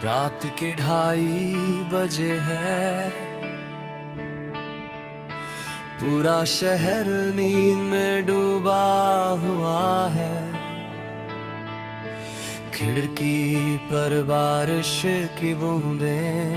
रात के 2:30 है। पूरा शहर नींद में डूबा हुआ है। खिड़की पर बारिश की बूंदें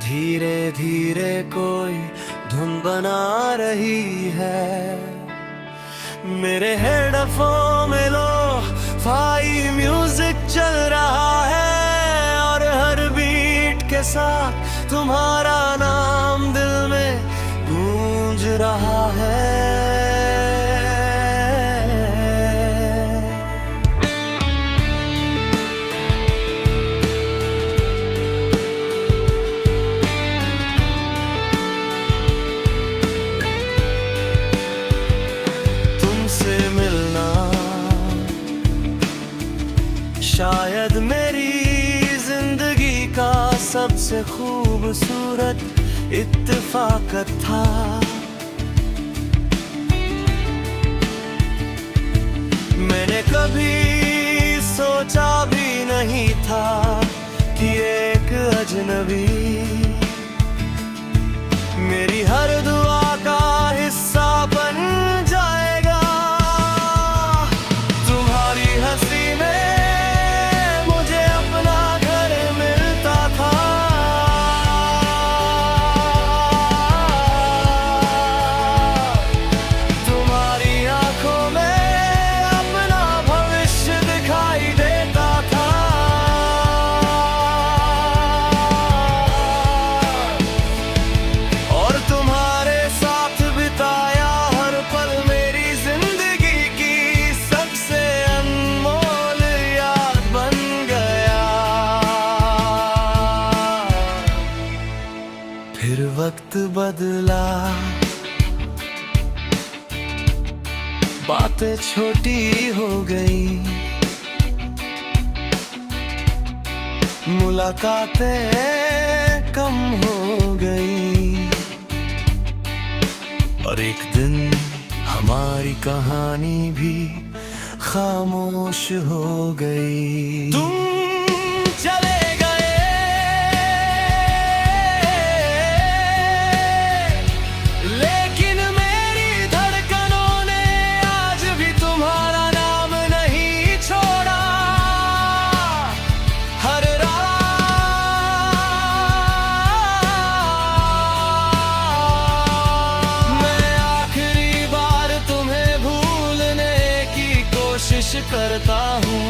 धीरे धीरे कोई धुन बना रही है। मेरे हेडफोन में लो फाई म्यूजिक चल रहा है और हर बीट के साथ तुम्हारा नाम दिल में गूंज रहा है। तुमसे मिलना शायद मेरी जिंदगी का सबसे खूबसूरत इत्तेफाक था। मैंने कभी सोचा भी नहीं था कि एक अजनबी मेरी हर दुआ का हिस्सा बन जाएगा। तुम्हारी हंसी में मुझे अपना घर मिलता था। तुम्हारी आंखों में अपना भविष्य दिखाई देता था। और तुम्हारे साथ बिताया हर पल मेरी जिंदगी की सबसे अनमोल याद बन गया। फिर वक्त बदला, बातें छोटी हो गई, मुलाकातें कम हो गई और एक दिन हमारी कहानी भी खामोश हो गई। तुम चले गए लेकिन मेरी धड़कनों ने आज भी तुम्हारा नाम नहीं छोड़ा। हर कोशिश करता हूँ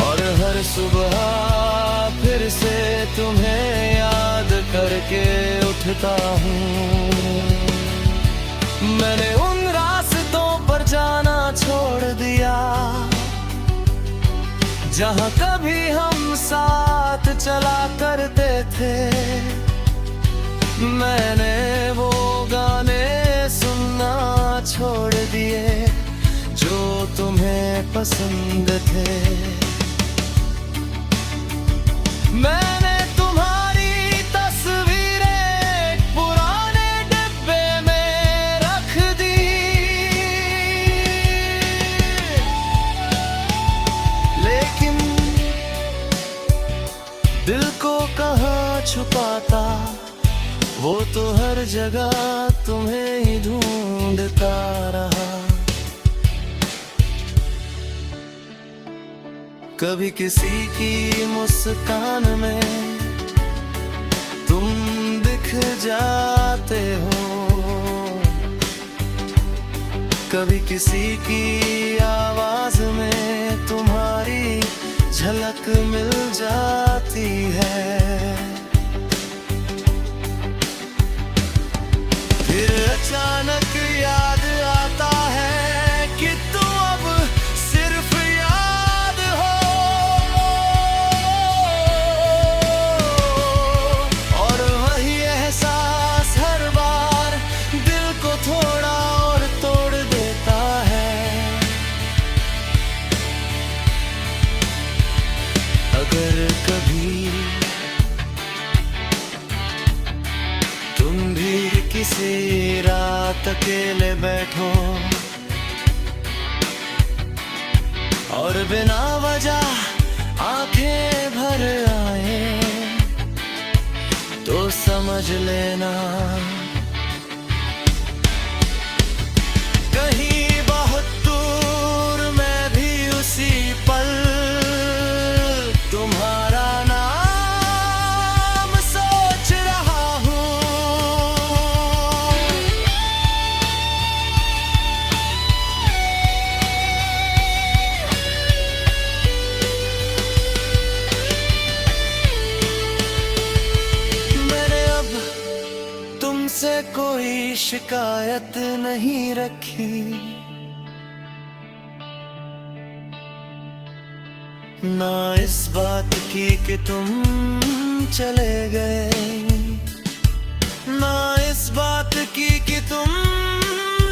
और हर सुबह फिर से तुम्हें याद करके उठता हूँ। मैंने उन रास्तों पर जाना छोड़ दिया जहाँ कभी हम साथ चला करते थे। मैंने वो गाने सुनना छोड़ दिए जो तुम्हें पसंद थे। मैंने तुम्हारी तस्वीरें पुराने डिब्बे में रख दी। लेकिन दिल को कहाँ छुपाता, वो तो हर जगह तुम्हें ही ढूंढता रहा। कभी किसी की मुस्कान में तुम दिख जाते हो, कभी किसी की आवाज में तुम्हारी झलक मिल जाती है। फिर अचानक याद आता है कि तू अब सिर्फ याद हो और वही एहसास हर बार दिल को थोड़ा और तोड़ देता है। अगर कभी तुम भी किसी रात अकेले बैठो और बिना वजह समझ लेना। कहीं बहुत दूर मैं भी उसी पल तुम्हारा नाम सोच रहा हूँ। मैंने अब तुमसे कोई शिकायत नहीं रखी, ना इस बात की कि तुम चले गए, ना इस बात की कि तुम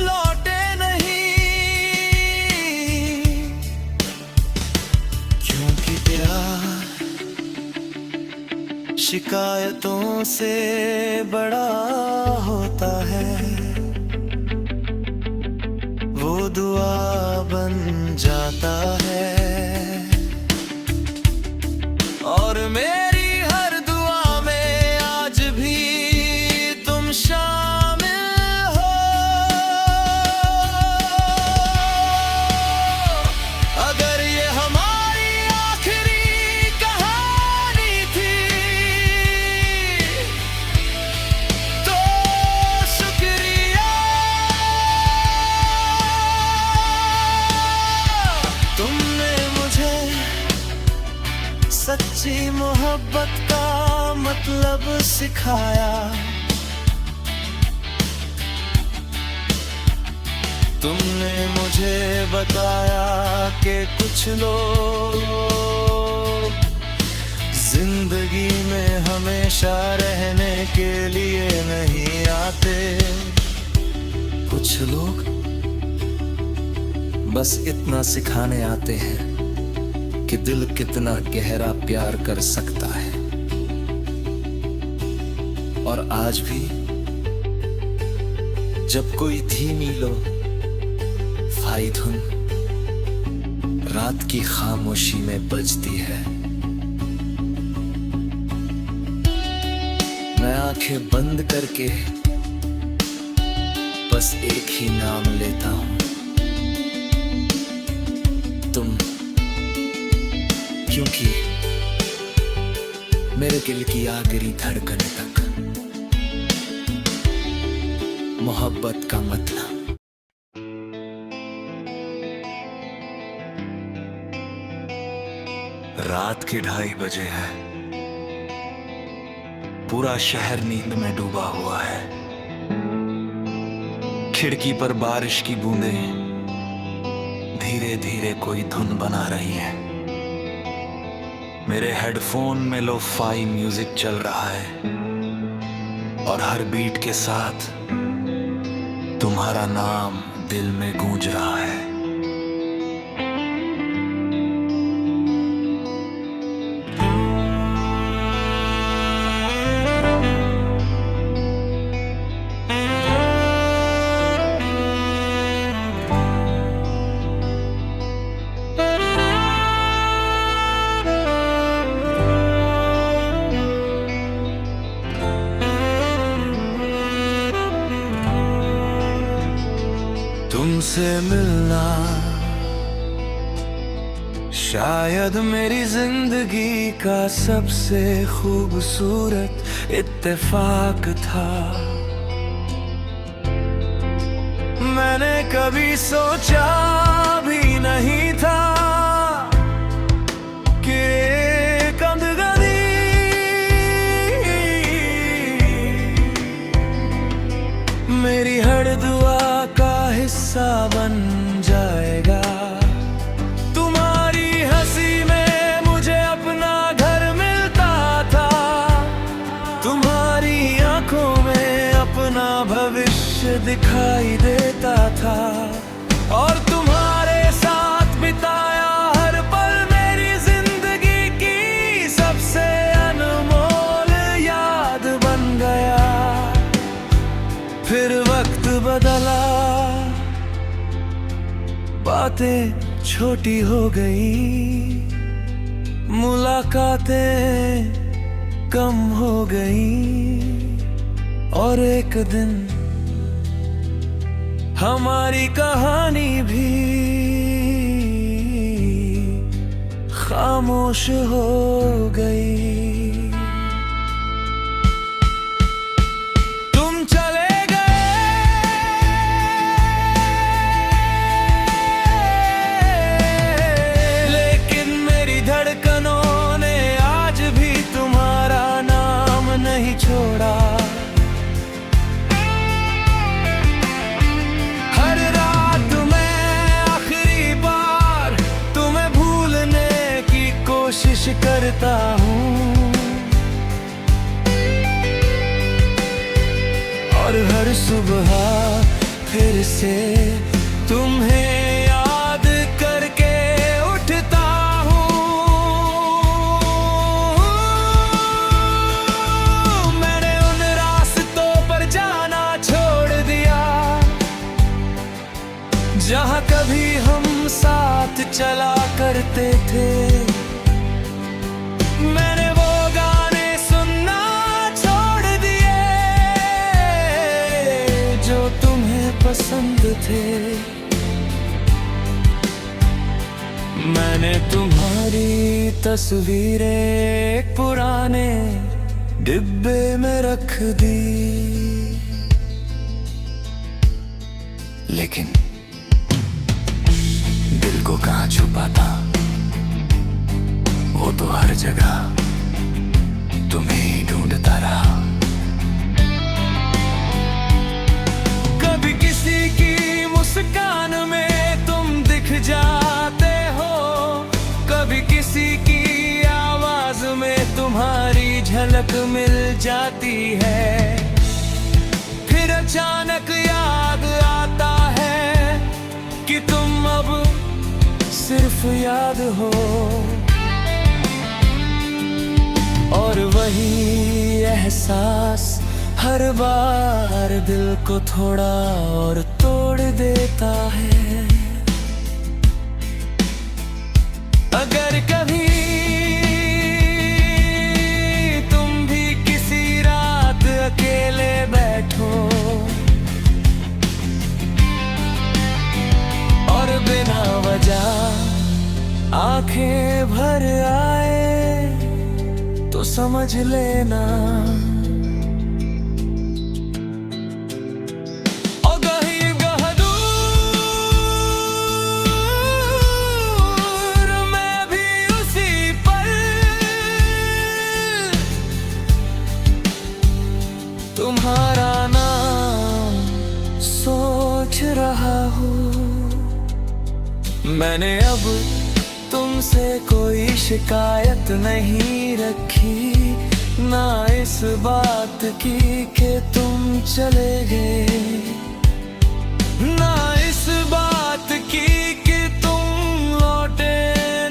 लौटे नहीं। क्योंकि प्यार शिकायतों से बड़ा होता है, वो दुआ बन जाता है। और मेरी हर दुआ में आज भी तुम शामिल हो। अगर ये हमारी आखिरी कहानी थी तो शुक्रिया, तुमने मुझे सच्ची मोहब्बत का मतलब सिखाया। तुमने मुझे बताया कि कुछ लोग जिंदगी में हमेशा रहने के लिए नहीं आते। कुछ लोग बस इतना सिखाने आते हैं कि दिल कितना गहरा प्यार कर सकता है। और आज भी जब कोई धीमी लो फाई धुन रात की खामोशी में बजती है, मैं आंखें बंद करके बस एक ही नाम लेता हूं, तुम। क्योंकि मेरे दिल की आखिरी धड़कन तक मोहब्बत का मतलब। रात के 2:30 बजे है, पूरा शहर नींद में डूबा हुआ है। खिड़की पर बारिश की बूंदें धीरे धीरे कोई धुन बना रही हैं। मेरे हेडफोन में लो-फाई म्यूजिक चल रहा है और हर बीट के साथ तुम्हारा नाम दिल में गूंज रहा है। तुमसे मिलना शायद मेरी जिंदगी का सबसे खूबसूरत इत्तेफाक था। मैंने कभी सोचा भी नहीं था कि कंदगनी मेरी हर दुआ का हिस्सा बन जाएगा। तुम्हारी हंसी में मुझे अपना घर मिलता था, तुम्हारी आंखों में अपना भविष्य दिखाई देता था, और तुम्हारे साथ बिताया हर पल मेरी जिंदगी की सबसे अनमोल याद बन गया। फिर वक्त बदला, बातें छोटी हो गई, मुलाकातें कम हो गई, और एक दिन हमारी कहानी भी खामोश हो गई। तुम चले गए, लेकिन मेरी धड़कनों ने आज भी तुम्हारा नाम नहीं छोड़ा। कोशिश करता हूँ और हर सुबह फिर से तुम्हें याद करके उठता हूँ। मैंने उन रास्तों पर जाना छोड़ दिया जहाँ कभी हम साथ चला करते थे। मैंने वो गाने सुनना छोड़ दिए जो तुम्हें पसंद थे। मैंने तुम्हारी तस्वीरें एक पुराने डिब्बे में रख दी, लेकिन दिल को कहाँ छुपा था, वो तो हर जगह तुम्हें ही ढूंढता रहा। कभी किसी की मुस्कान में तुम दिख जाते हो, कभी किसी की आवाज में तुम्हारी झलक मिल जाती है। फिर अचानक याद आता है कि तुम अब सिर्फ याद हो, और वही एहसास हर बार दिल को थोड़ा और तोड़ देता है। अगर कभी तुम भी किसी रात अकेले बैठो और बिना वजह आंखें भर आए तो समझ लेना ओ गहीर गहदूर मैं भी उसी पल तुम्हारा नाम सोच रहा हूँ। मैंने अब तुमसे कोई शिकायत नहीं रखी, ना इस बात की कि तुम चले गए, ना इस बात की कि तुम लौटे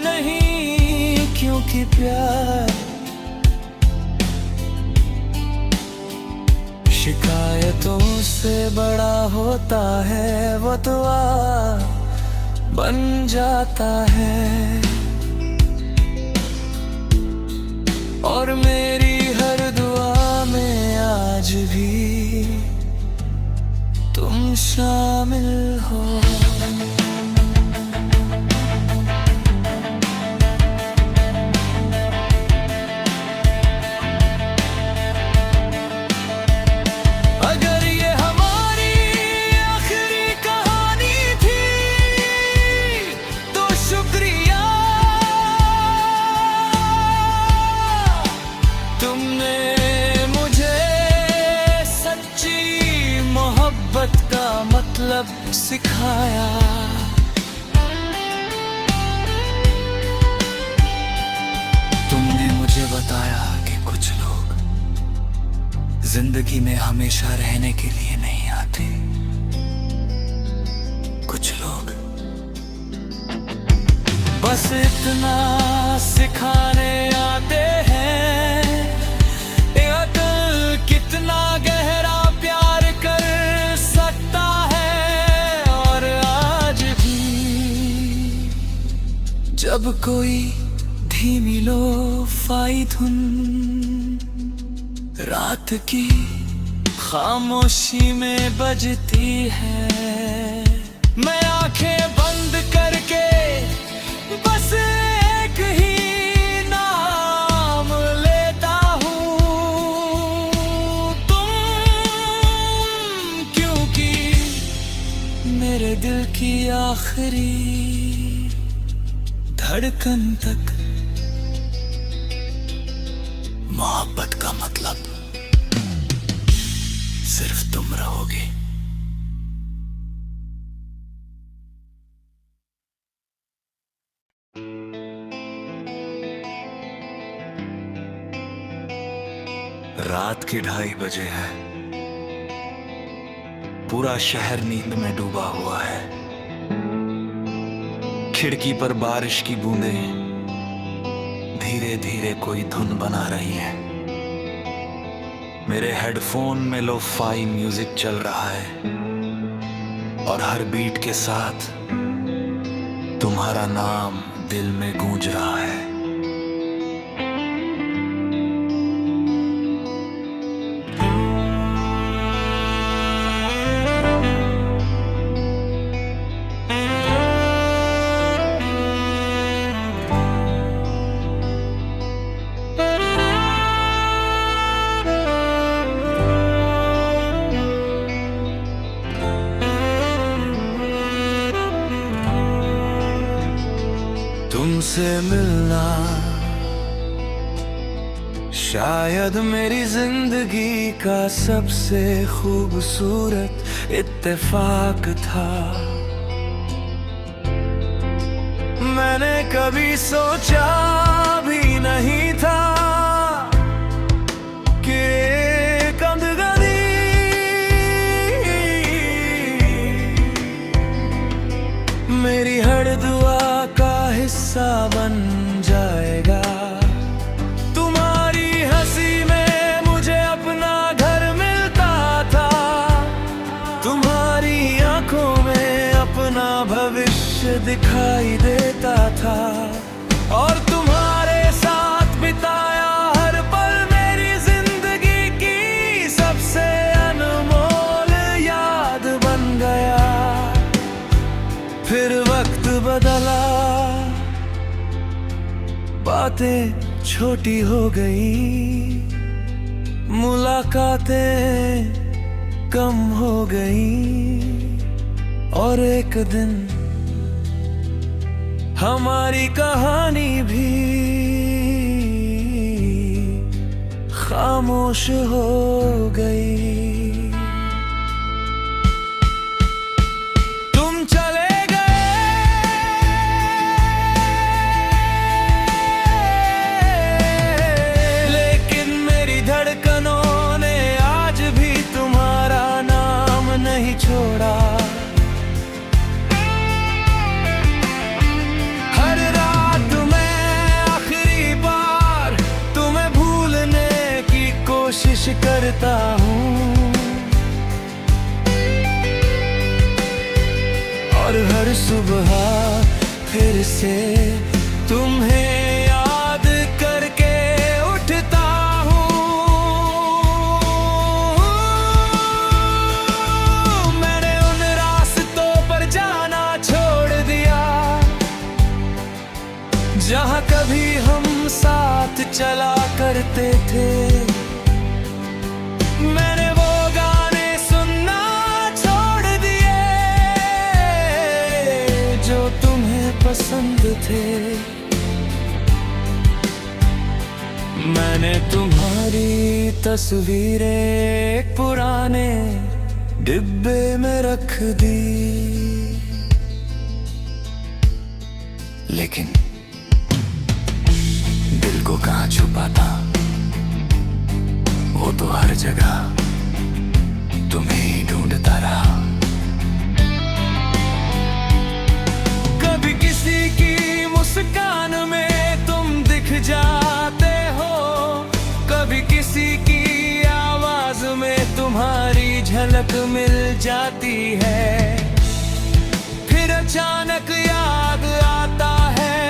नहीं, क्योंकि प्यार शिकायतों से बड़ा होता है, वो दुआ बन जाता है। और मेरी हर दुआ में आज भी तुम शामिल हो। मतलब सिखाया, तुमने मुझे बताया कि कुछ लोग जिंदगी में हमेशा रहने के लिए नहीं आते, कुछ लोग बस इतना सिखाने आते हैं कितना गहरा प्यार कर सकता है। और आज भी जब कोई धीमी लोफाई धुन रात की खामोशी में बजती है। मैं आंखें बंद करके बस एक ही नाम लेता हूँ, तुम, क्योंकि मेरे दिल की आखिरी धड़कन तक मोहब्बत का मतलब सिर्फ तुम रहोगे। रात के 2:30 बजे है, पूरा शहर नींद में डूबा हुआ है। खिड़की पर बारिश की बूंदें धीरे धीरे कोई धुन बना रही हैं। मेरे हेडफोन में लो-फाई म्यूजिक चल रहा है और हर बीट के साथ तुम्हारा नाम दिल में गूंज रहा है। तुमसे मिलना शायद मेरी जिंदगी का सबसे खूबसूरत इत्तेफाक था। मैंने कभी सोचा भी नहीं था कि कंदगदी मेरी हर दुआ का हिस्सा बन जाएगा। तुम्हारी हंसी में मुझे अपना घर मिलता था, तुम्हारी आंखों में अपना भविष्य दिखाई देता था, और तुम्हारे साथ बिताया हर पल मेरी जिंदगी की सबसे अनमोल याद बन गया। फिर वक्त बदला, बातें छोटी हो गई, मुलाकातें कम हो गई, और एक दिन हमारी कहानी भी खामोश हो गई। छोड़ा हर रात मैं आखिरी बार तुम्हें भूलने की कोशिश करता हूँ, और हर सुबह फिर से तुम्हें याद करके उठता हूँ। जहाँ कभी हम साथ चला करते थे, मैंने वो गाने सुनना छोड़ दिए जो तुम्हें पसंद थे। मैंने तुम्हारी तस्वीरें एक पुराने डिब्बे में रख दी, लेकिन दिल को कहाँ छुपाता, वो तो हर जगह तुम्हें ही ढूंढता रहा। कभी किसी की मुस्कान में तुम दिख जाते हो, कभी किसी की आवाज में तुम्हारी झलक मिल जाती है। फिर अचानक याद आता है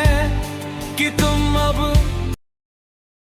कि तुम अब